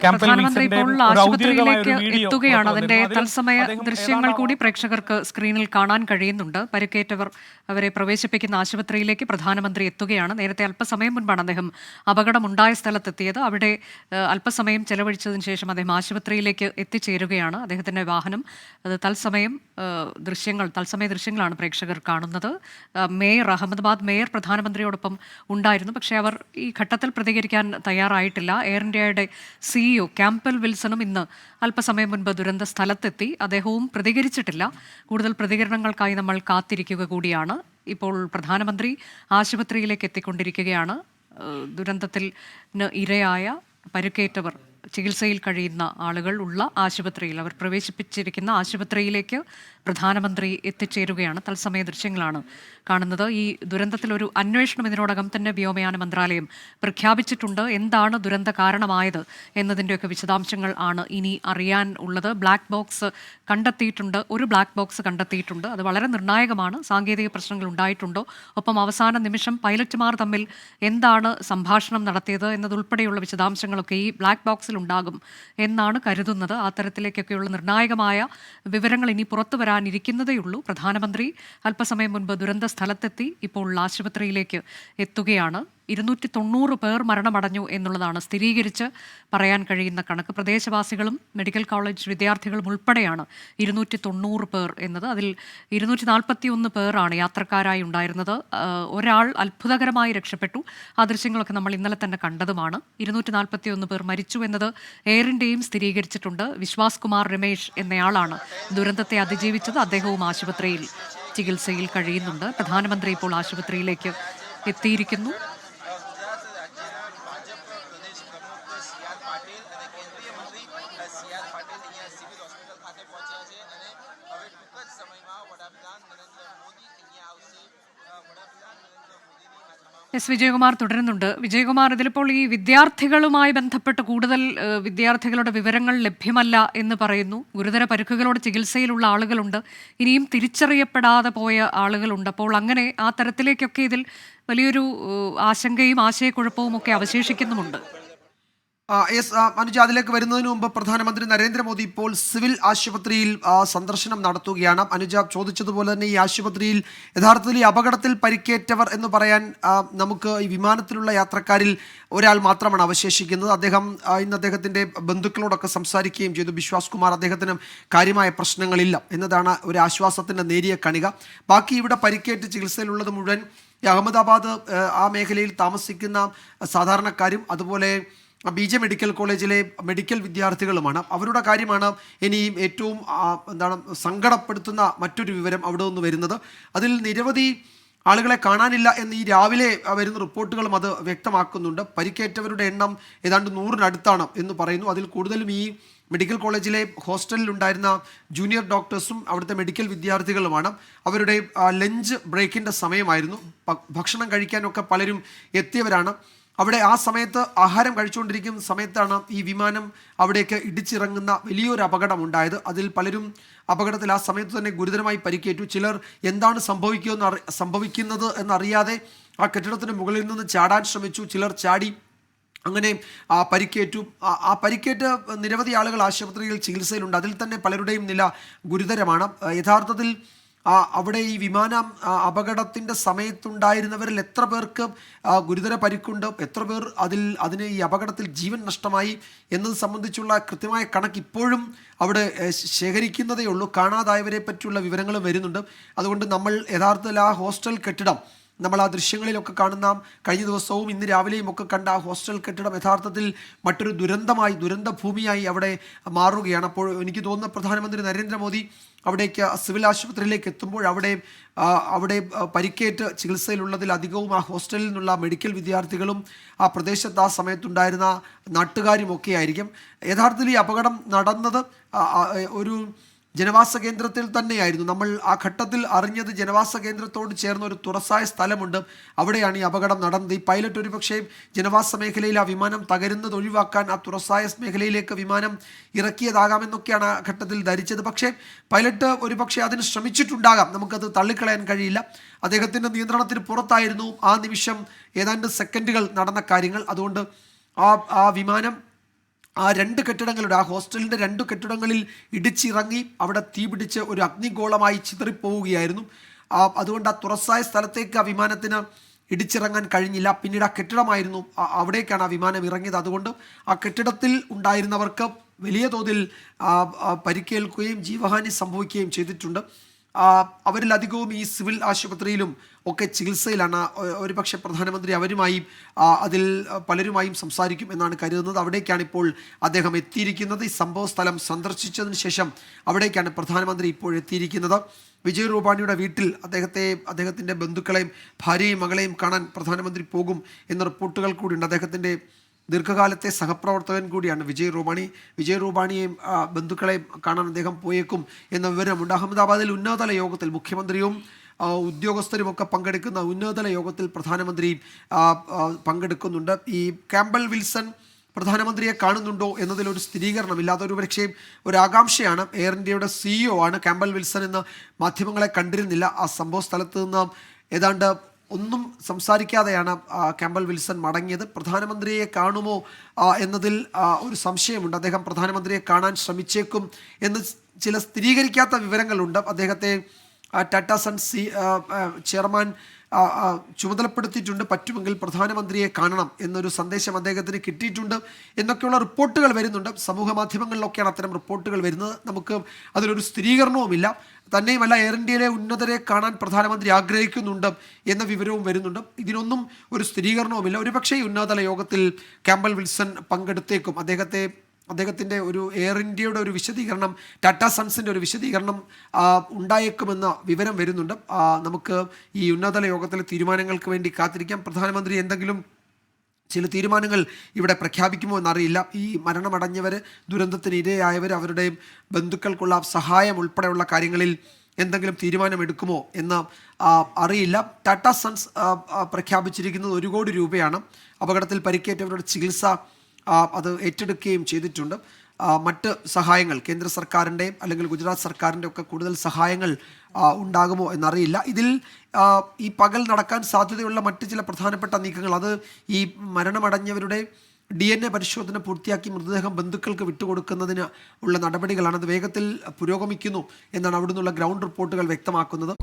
Campbell പ്രധാനമന്ത്രി വിൽസന്റെ ഇപ്പോൾ ഒരു ഔദ്യോഗികമായ ആശുപത്രിയിലേക്ക് ഒരു വീഡിയോ എത്തുകയാണ്. പുറത്തു അതിന്റെ വന്നിരുന്നു. അതിൽ തത്സമയ അദ്ദേഹം ദൃശ്യങ്ങൾ ഏതാണ്ട് കൂടി പ്രേക്ഷകർക്ക് സ്ക്രീനിൽ കാണാൻ കഴിയുന്നുണ്ട്. പരിക്കേറ്റവർ അവരെ പ്രവേശിപ്പിക്കുന്ന ആശുപത്രിയിലേക്ക് പ്രധാനമന്ത്രി എത്തുകയാണ്. നേരത്തെ അല്പസമയം മുൻപാണ് അദ്ദേഹം അപകടമുണ്ടായ സ്ഥലത്തെത്തിയത്. അവിടെ അല്പസമയം ചെലവഴിച്ചതിന് ശേഷം അദ്ദേഹം ആശുപത്രിയിലേക്ക് എത്തിച്ചേരുകയാണ്. അദ്ദേഹത്തിന്റെ വാഹനം അത് തത്സമയ ദൃശ്യങ്ങളാണ് പ്രേക്ഷകർ കാണുന്നത്. അഹമ്മദാബാദ് മേയർ പ്രധാനമന്ത്രിയോടൊപ്പം ഉണ്ടായിരുന്നു. പക്ഷേ അവർ ഈ ഘട്ടത്തിൽ പ്രതികരിക്കാൻ തയ്യാറായിട്ടില്ല. എയർ ഇന്ത്യയുടെ CEO ക്യാമ്പൽ വിൽസണും ഇന്ന് അല്പസമയം മുൻപ് ദുരന്ത സ്ഥലത്തെത്തി. അദ്ദേഹവും പ്രതികരിച്ചിട്ടില്ല. കൂടുതൽ പ്രതികരണങ്ങൾക്കായി നമ്മൾ കാത്തിരിക്കുക കൂടിയാണ്. ഇപ്പോൾ പ്രധാനമന്ത്രി ആശുപത്രിയിലേക്ക് എത്തിക്കൊണ്ടിരിക്കുകയാണ്. ദുരന്തത്തിൽ ഇരയായ പരുക്കേറ്റവർ ചികിത്സയിൽ കഴിയുന്ന ആളുകൾ ഉള്ള ആശുപത്രിയിൽ അവർ പ്രവേശിപ്പിച്ചിരിക്കുന്ന ആശുപത്രിയിലേക്ക് പ്രധാനമന്ത്രി എത്തിച്ചേരുകയാണ്. തത്സമയ ദൃശ്യങ്ങളാണ് കാണുന്നത്. ഈ ദുരന്തത്തിൽ ഒരു അന്വേഷണം ഇതിനോടകം തന്നെ വ്യോമയാന മന്ത്രാലയം പ്രഖ്യാപിച്ചിട്ടുണ്ട്. എന്താണ് ദുരന്ത കാരണമായത് എന്നതിൻ്റെയൊക്കെ വിശദാംശങ്ങൾ ആണ് ഇനി അറിയാൻ ഉള്ളത്. ഒരു ബ്ലാക്ക് ബോക്സ് കണ്ടെത്തിയിട്ടുണ്ട്. അത് വളരെ നിർണായകമാണ്. സാങ്കേതിക പ്രശ്നങ്ങൾ ഉണ്ടായിട്ടുണ്ടോ, ഒപ്പം അവസാന നിമിഷം പൈലറ്റുമാർ തമ്മിൽ എന്താണ് സംഭാഷണം നടത്തിയത് എന്നതുൾപ്പെടെയുള്ള വിശദാംശങ്ങളൊക്കെ ഈ ബ്ലാക്ക് ബോക്സിൽ ഉണ്ടാകും എന്നാണ് കരുതുന്നത്. ആ തരത്തിലേക്കൊക്കെയുള്ള നിർണായകമായ വിവരങ്ങൾ ഇനി പുറത്തു വരാനിരിക്കുന്നതേയുള്ളൂ. പ്രധാനമന്ത്രി അല്പസമയം മുൻപ് ദുരന്ത സ്ഥലത്തെത്തി ഇപ്പോൾ ആശുപത്രിയിലേക്ക് എത്തുകയാണ്. 290 പേർ മരണമടഞ്ഞു എന്നുള്ളതാണ് സ്ഥിരീകരിച്ച് പറയാൻ കഴിയുന്ന കണക്ക്. പ്രദേശവാസികളും മെഡിക്കൽ കോളേജ് വിദ്യാർത്ഥികളും ഉൾപ്പെടെയാണ് 290 പേർ എന്നത്. അതിൽ 241 പേരാണ് യാത്രക്കാരായി ഉണ്ടായിരുന്നത്. ഒരാൾ അത്ഭുതകരമായി രക്ഷപ്പെട്ടു. ആ ദൃശ്യങ്ങളൊക്കെ നമ്മൾ ഇന്നലെ തന്നെ കണ്ടതുമാണ്. 241 പേർ മരിച്ചു എന്നത് എയർ ഇന്ത്യയും സ്ഥിരീകരിച്ചിട്ടുണ്ട്. വിശ്വാസ് കുമാർ രമേശ് എന്നയാളാണ് ദുരന്തത്തെ അതിജീവിച്ചത്. അദ്ദേഹവും ആശുപത്രിയിൽ ചികിത്സയിൽ കഴിയുന്നുണ്ട്. പ്രധാനമന്ത്രി ഇപ്പോൾ ആശുപത്രിയിലേക്ക് എത്തിയിരിക്കുന്നു. വിജയകുമാർ തുടരുന്നുണ്ട്. വിജയകുമാർ, ഇതിലിപ്പോൾ ഈ വിദ്യാർത്ഥികളുമായി ബന്ധപ്പെട്ട് കൂടുതൽ വിദ്യാർത്ഥികളുടെ വിവരങ്ങൾ ലഭ്യമല്ല എന്ന് പറയുന്നു. ഗുരുതര പരിക്കുകളോട് ചികിത്സയിലുള്ള ആളുകളുണ്ട്. ഇനിയും തിരിച്ചറിയപ്പെടാതെ പോയ ആളുകളുണ്ട്. അപ്പോൾ അങ്ങനെ ആ തരത്തിലേക്കൊക്കെ ഇതിൽ വലിയൊരു ആശങ്കയും ആശയക്കുഴപ്പവും ഒക്കെ അവശേഷിക്കുന്നുമുണ്ട്. അനുജ, അതിലേക്ക് വരുന്നതിന് മുമ്പ് പ്രധാനമന്ത്രി നരേന്ദ്രമോദി ഇപ്പോൾ സിവിൽ ആശുപത്രിയിൽ സന്ദർശനം നടത്തുകയാണ്. അനുജ ചോദിച്ചതുപോലെ തന്നെ ഈ ആശുപത്രിയിൽ യഥാർത്ഥത്തിൽ ഈ അപകടത്തിൽ പരിക്കേറ്റവർ എന്ന് പറയാൻ നമുക്ക് ഈ വിമാനത്തിലുള്ള യാത്രക്കാരിൽ ഒരാൾ മാത്രമാണ് അവശേഷിക്കുന്നത്. ഇന്ന് അദ്ദേഹത്തിൻ്റെ ബന്ധുക്കളോടൊക്കെ സംസാരിക്കുകയും ചെയ്തു. വിശ്വാസ് കുമാർ, അദ്ദേഹത്തിന് കാര്യമായ പ്രശ്നങ്ങളില്ല എന്നതാണ് ഒരു ആശ്വാസത്തിൻ്റെ നേരിയ കണിക. ബാക്കി ഇവിടെ പരിക്കേറ്റ് ചികിത്സയിലുള്ളത് മുഴുവൻ ഈ അഹമ്മദാബാദ് ആ മേഖലയിൽ താമസിക്കുന്ന സാധാരണക്കാരും അതുപോലെ BJ മെഡിക്കൽ കോളേജിലെ മെഡിക്കൽ വിദ്യാർത്ഥികളുമാണ്. അവരുടെ കാര്യമാണ് ഇനി ഏറ്റവും സങ്കടപ്പെടുത്തുന്ന മറ്റൊരു വിവരം അവിടെ നിന്ന് വരുന്നത്. അതിൽ നിരവധി ആളുകളെ കാണാനില്ല എന്ന് ഈ രാവിലെ വരുന്ന റിപ്പോർട്ടുകളും അത് വ്യക്തമാക്കുന്നുണ്ട്. പരിക്കേറ്റവരുടെ എണ്ണം ഏതാണ്ട് 100-നടുത്താണ് എന്ന് പറയുന്നു. അതിൽ കൂടുതലും ഈ മെഡിക്കൽ കോളേജിലെ ഹോസ്റ്റലിലുണ്ടായിരുന്ന ജൂനിയർ ഡോക്ടേഴ്സും അവിടുത്തെ മെഡിക്കൽ വിദ്യാർത്ഥികളുമാണ്. അവരുടെ ലഞ്ച് ബ്രേക്കിൻ്റെ സമയമായിരുന്നു. ഭക്ഷണം കഴിക്കാനൊക്കെ പലരും എത്തിയവരാണ്. അവിടെ ആ സമയത്ത് ആഹാരം കഴിച്ചുകൊണ്ടിരിക്കുന്ന സമയത്താണ് ഈ വിമാനം അവിടേക്ക് ഇടിച്ചിറങ്ങുന്ന വലിയൊരു അപകടം ഉണ്ടായത്. അതിൽ പലരും അപകടത്തിൽ ആ സമയത്ത് തന്നെ ഗുരുതരമായി പരിക്കേറ്റു. ചിലർ എന്താണ് സംഭവിക്കുന്നത് എന്നറിയാതെ ആ കെട്ടിടത്തിന് മുകളിൽ നിന്ന് ചാടാൻ ശ്രമിച്ചു. ചിലർ ചാടി അങ്ങനെ പരിക്കേറ്റു. ആ പരിക്കേറ്റ് നിരവധി ആളുകൾ ആശുപത്രിയിൽ ചികിത്സയിലുണ്ട്. അതിൽ തന്നെ പലരുടെയും നില ഗുരുതരമാണ്. യഥാർത്ഥത്തിൽ അവിടെ ഈ വിമാനം അപകടത്തിൻ്റെ സമയത്തുണ്ടായിരുന്നവരിൽ എത്ര പേർക്ക് ഗുരുതര പരിക്കുണ്ട്, എത്ര പേർ അതിന് ഈ അപകടത്തിൽ ജീവൻ നഷ്ടമായി എന്നത് സംബന്ധിച്ചുള്ള കൃത്യമായ കണക്ക് ഇപ്പോഴും അവിടെ ശേഖരിക്കുന്നതേ ഉള്ളൂ. കാണാതായവരെ പറ്റിയുള്ള വിവരങ്ങളും വരുന്നുണ്ട്. അതുകൊണ്ട് നമ്മൾ യഥാർത്ഥത്തിൽ ആ ഹോസ്റ്റൽ കെട്ടിടം, നമ്മൾ ആ ദൃശ്യങ്ങളിലൊക്കെ കാണുന്ന കഴിഞ്ഞ ദിവസവും ഇന്ന് രാവിലെയും ഒക്കെ കണ്ട ആ ഹോസ്റ്റൽ കെട്ടിടം യഥാർത്ഥത്തിൽ മറ്റൊരു ദുരന്ത ഭൂമിയായി അവിടെ മാറുകയാണ്. അപ്പോൾ എനിക്ക് തോന്നുന്ന പ്രധാനമന്ത്രി നരേന്ദ്രമോദി അവിടേക്ക് സിവിൽ ആശുപത്രിയിലേക്ക് എത്തുമ്പോൾ അവിടെ പരിക്കേറ്റ് ചികിത്സയിലുള്ളതിൽ അധികവും ആ ഹോസ്റ്റലിൽ നിന്നുള്ള മെഡിക്കൽ വിദ്യാർത്ഥികളും ആ പ്രദേശത്ത് ആ സമയത്തുണ്ടായിരുന്ന നാട്ടുകാരുമൊക്കെ ആയിരിക്കും. യഥാർത്ഥത്തിൽ ഈ അപകടം നടന്നത് ഒരു ജനവാസ കേന്ദ്രത്തിൽ തന്നെയായിരുന്നു. നമ്മൾ ആ ഘട്ടത്തിൽ അറിഞ്ഞത് ജനവാസ കേന്ദ്രത്തോട് ചേർന്ന ഒരു തുറസായ സ്ഥലമുണ്ട്, അവിടെയാണ് ഈ അപകടം നടന്നത്. ഈ പൈലറ്റ് ഒരുപക്ഷെ ജനവാസ മേഖലയിൽ ആ വിമാനം തകരുന്നത് ഒഴിവാക്കാൻ ആ തുറസായ മേഖലയിലേക്ക് വിമാനം ഇറക്കിയതാകാമെന്നൊക്കെയാണ് ആ ഘട്ടത്തിൽ ധരിച്ചത്. പക്ഷേ പൈലറ്റ് ഒരുപക്ഷെ അതിന് ശ്രമിച്ചിട്ടുണ്ടാകാം, നമുക്കത് തള്ളിക്കളയാൻ കഴിയില്ല. അദ്ദേഹത്തിൻ്റെ നിയന്ത്രണത്തിന് പുറത്തായിരുന്നു ആ നിമിഷം ഏതാണ്ട് സെക്കൻഡുകൾ നടന്ന കാര്യങ്ങൾ. അതുകൊണ്ട് ആ വിമാനം ആ രണ്ട് കെട്ടിടങ്ങളുടെ ആ ഹോസ്റ്റലിൻ്റെ രണ്ട് കെട്ടിടങ്ങളിൽ ഇടിച്ചിറങ്ങി അവിടെ തീപിടിച്ച് ഒരു അഗ്നിഗോളമായി ചിതറിപ്പോവുകയായിരുന്നു. അതുകൊണ്ട് ആ തുറസായ സ്ഥലത്തേക്ക് ആ വിമാനത്തിന് ഇടിച്ചിറങ്ങാൻ കഴിഞ്ഞില്ല. പിന്നീട് ആ കെട്ടിടമായിരുന്നു അവിടേക്കാണ് ആ വിമാനം ഇറങ്ങിയത്. അതുകൊണ്ട് ആ കെട്ടിടത്തിൽ ഉണ്ടായിരുന്നവർക്ക് വലിയ തോതിൽ പരിക്കേൽക്കുകയും ജീവഹാനി സംഭവിക്കുകയും ചെയ്തിട്ടുണ്ട്. അവരിലധികവും ഈ സിവിൽ ആശുപത്രിയിലും ഒക്കെ ചികിത്സയിലാണ്. ഒരുപക്ഷെ പ്രധാനമന്ത്രി അവരുമായി അതിൽ പലരുമായും സംസാരിക്കും എന്നാണ് കരുതുന്നത്. അവിടേക്കാണ് ഇപ്പോൾ അദ്ദേഹം എത്തിയിരിക്കുന്നത്. ഈ സംഭവ സ്ഥലം സന്ദർശിച്ചതിന് ശേഷം അവിടേക്കാണ് പ്രധാനമന്ത്രി ഇപ്പോൾ എത്തിയിരിക്കുന്നത്. വിജയ് രൂപാണിയുടെ വീട്ടിൽ അദ്ദേഹത്തിൻ്റെ ബന്ധുക്കളെയും ഭാര്യയും മകളെയും കാണാൻ പ്രധാനമന്ത്രി പോകും എന്ന റിപ്പോർട്ടുകൾ കൂടിയുണ്ട്. അദ്ദേഹത്തിൻ്റെ ദീർഘകാലത്തെ സഹപ്രവർത്തകൻ കൂടിയാണ് വിജയ് രൂപാണിയെയും ബന്ധുക്കളെയും കാണാൻ അദ്ദേഹം പോയേക്കും എന്ന വിവരമുണ്ട്. അഹമ്മദാബാദിൽ ഉന്നതതല യോഗത്തിൽ മുഖ്യമന്ത്രിയും ഉദ്യോഗസ്ഥരുമൊക്കെ പങ്കെടുക്കുന്ന ഉന്നതതല യോഗത്തിൽ പ്രധാനമന്ത്രി പങ്കെടുക്കുന്നുണ്ട്. ഈ ക്യാമ്പൽ വിൽസൺ പ്രധാനമന്ത്രിയെ കാണുന്നുണ്ടോ എന്നതിലൊരു സ്ഥിരീകരണമില്ല. അതൊരു പക്ഷേ ഒരു ആകാംക്ഷയാണ്. എയർ ഇന്ത്യയുടെ CEO ആണ് ക്യാമ്പൽ വിൽസൺ എന്ന് മാധ്യമങ്ങളെ കണ്ടിരുന്നില്ല. ആ സംഭവ സ്ഥലത്ത് നിന്ന് ഏതാണ്ട് ഒന്നും സംസാരിക്കാതെയാണ് ക്യാമ്പൽ വിൽസൺ മടങ്ങിയത്. പ്രധാനമന്ത്രിയെ കാണുമോ എന്നതിൽ ഒരു സംശയമുണ്ട്. അദ്ദേഹം പ്രധാനമന്ത്രിയെ കാണാൻ ശ്രമിച്ചേക്കും എന്ന് ചില സ്ഥിരീകരിക്കാത്ത വിവരങ്ങളുണ്ട്. അദ്ദേഹത്തെ ടാറ്റ സൺസ് ചെയർമാൻ ചുമതലപ്പെടുത്തിയിട്ടുണ്ട്. പറ്റുമെങ്കിൽ പ്രധാനമന്ത്രിയെ കാണണം എന്നൊരു സന്ദേശം അദ്ദേഹത്തിന് കിട്ടിയിട്ടുണ്ട് എന്നൊക്കെയുള്ള റിപ്പോർട്ടുകൾ വരുന്നുണ്ട്. സമൂഹ മാധ്യമങ്ങളിലൊക്കെയാണ് അത്തരം റിപ്പോർട്ടുകൾ വരുന്നത്. നമുക്ക് അതിലൊരു സ്ഥിരീകരണവുമില്ല. തന്നെയുമല്ല, എയർ ഇന്ത്യയിലെ ഉന്നതരെ കാണാൻ പ്രധാനമന്ത്രി ആഗ്രഹിക്കുന്നുണ്ട് എന്ന വിവരവും വരുന്നുണ്ട്. ഇതിനൊന്നും ഒരു സ്ഥിരീകരണവുമില്ല. ഒരുപക്ഷേ ഉന്നതതല യോഗത്തിൽ ക്യാമ്പൽ വിൽസൺ പങ്കെടുത്തേക്കും. അദ്ദേഹത്തിൻ്റെ ഒരു എയർ ഇന്ത്യയുടെ ഒരു വിശദീകരണം, ടാറ്റ സൺസിൻ്റെ ഒരു വിശദീകരണം ഉണ്ടായേക്കുമെന്ന വിവരം വരുന്നുണ്ട്. നമുക്ക് ഈ ഉന്നതതല യോഗത്തിലെ തീരുമാനങ്ങൾക്ക് വേണ്ടി കാത്തിരിക്കാം. പ്രധാനമന്ത്രി എന്തെങ്കിലും ചില തീരുമാനങ്ങൾ ഇവിടെ പ്രഖ്യാപിക്കുമോ എന്നറിയില്ല. ഈ മരണമടഞ്ഞവർ, ദുരന്തത്തിന് ഇരയായവർ, അവരുടെ ബന്ധുക്കൾക്കുള്ള സഹായം ഉൾപ്പെടെയുള്ള കാര്യങ്ങളിൽ എന്തെങ്കിലും തീരുമാനമെടുക്കുമോ എന്ന് അറിയില്ല. ടാറ്റ സൺസ് പ്രഖ്യാപിച്ചിരിക്കുന്നത് 1 കോടി രൂപയാണ്. അപകടത്തിൽ പരിക്കേറ്റവരുടെ ചികിത്സ അത് ഏറ്റെടുക്കുകയും ചെയ്തിട്ടുണ്ട്. മറ്റ് സഹായങ്ങൾ കേന്ദ്ര സർക്കാരിൻ്റെയും അല്ലെങ്കിൽ ഗുജറാത്ത് സർക്കാരിൻ്റെ ഒക്കെ കൂടുതൽ സഹായങ്ങൾ ഉണ്ടാകുമോ എന്നറിയില്ല. ഇതിൽ ഈ പകൽ നടക്കാൻ സാധ്യതയുള്ള മറ്റ് ചില പ്രധാനപ്പെട്ട നീക്കങ്ങൾ, അത് ഈ മരണമടഞ്ഞവരുടെ DNA പരിശോധന പൂർത്തിയാക്കി മൃതദേഹം ബന്ധുക്കൾക്ക് വിട്ടുകൊടുക്കുന്നതിന് ഉള്ള നടപടികളാണ്. അത് വേഗത്തിൽ പുരോഗമിക്കുന്നു എന്നാണ് അവിടെ നിന്നുള്ള ഗ്രൗണ്ട് റിപ്പോർട്ടുകൾ വ്യക്തമാക്കുന്നത്.